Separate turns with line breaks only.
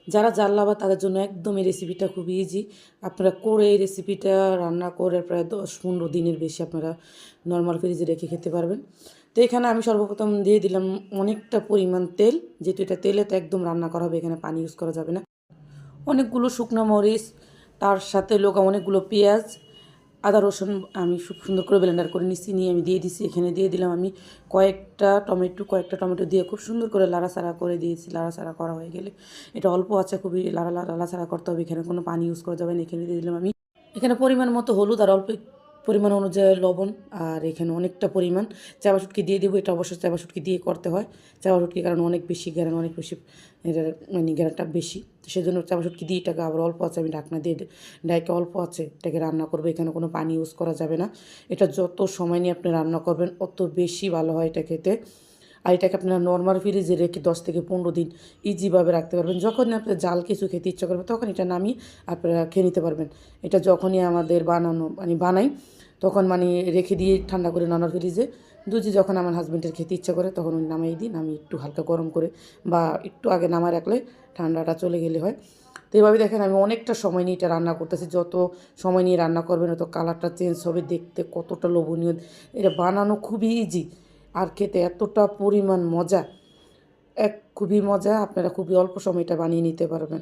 যারা জাল লাভার তাদের জন্য একদম এই রেসিপিটা খুব ইজি। আপনারা করে এই রেসিপিটা রান্না করে প্রায় 10-15 দিনের বেশি আপনারা নর্মাল ফ্রিজে রেখে খেতে পারবেন। তো এখানে আমি সর্বপ্রথম দিয়ে দিলাম অনেকটা পরিমাণ তেল, যেহেতু এটা তেলেতে একদম রান্না করা হবে, এখানে পানি ইউজ করা যাবে না। অনেকগুলো শুকনো মরিচ, তার সাথে অনেকগুলো পেঁয়াজ, আদা রসুন আমি খুব সুন্দর করে ব্লেন্ডার করে নিচ্ছি, নিয়ে আমি দিয়ে দিচ্ছি। এখানে দিয়ে দিলাম আমি কয়েকটা টমেটো দিয়ে খুব সুন্দর করে লাড়াচাড়া করে দিয়েছি। লাড়াচাড়া করা হয়ে গেলে এটা অল্প আছে খুবই লাড়াচাড়া করতে হবে, এখানে কোনো পানি ইউজ করা যাবে না। এখানে দিয়ে দিলাম আমি এখানে পরিমাণ মতো হলুদ আর অল্প পরিমাণ অনুযায়ী লবণ, আর এখানে অনেকটা পরিমাণ চাবা শুটকি দিয়ে দেবো। এটা অবশ্যই চাবা শুটকি দিয়ে করতে হয়। চাবা শুটকির কারণ অনেক বেশি এটার গ্যারানটা বেশি, তো সেজন্য চাবা শুটকি দিয়ে এটাকে আবার অল্প আছে আমি ঢাকনা দিয়ে ডাইকে অল্প আছে এটাকে রান্না করবো। এখানে কোনো পানি ইউজ করা যাবে না। এটা যত সময় নিয়ে আপনি রান্না করবেন অত বেশি ভালো হয় এটা খেতে। আর এটাকে আপনারা নর্মাল ফ্রিজে রেখে 10 থেকে 15 দিন ইজিভাবে রাখতে পারবেন। যখনই আপনার জাল কিছু খেতে ইচ্ছা করবে তখন এটা নামিয়ে আপনারা খেয়ে নিতে পারবেন। এটা যখনই আমাদের বানাই তখন রেখে দিয়ে ঠান্ডা করে নর্মাল ফ্রিজে দুজি, যখন আমার হাজব্যান্ডের খেতে ইচ্ছা করে তখন উনি নামিয়ে দিন, আমি একটু হালকা গরম করে বা একটু আগে নামায় রাখলে ঠান্ডাটা চলে গেলে হয়। তো এভাবে দেখেন আমি অনেকটা সময় নিয়ে এটা রান্না করতেছি। যত সময় নিয়ে রান্না করবেন তত কালারটা চেঞ্জ হবে, দেখতে কতটা লোভনীয়। এটা বানানো খুবই ইজি আর খেতে এতটা পরিমাণ মজা, খুবই মজা। আপনারা খুবই অল্প সময় এটা বানিয়ে নিতে পারবেন।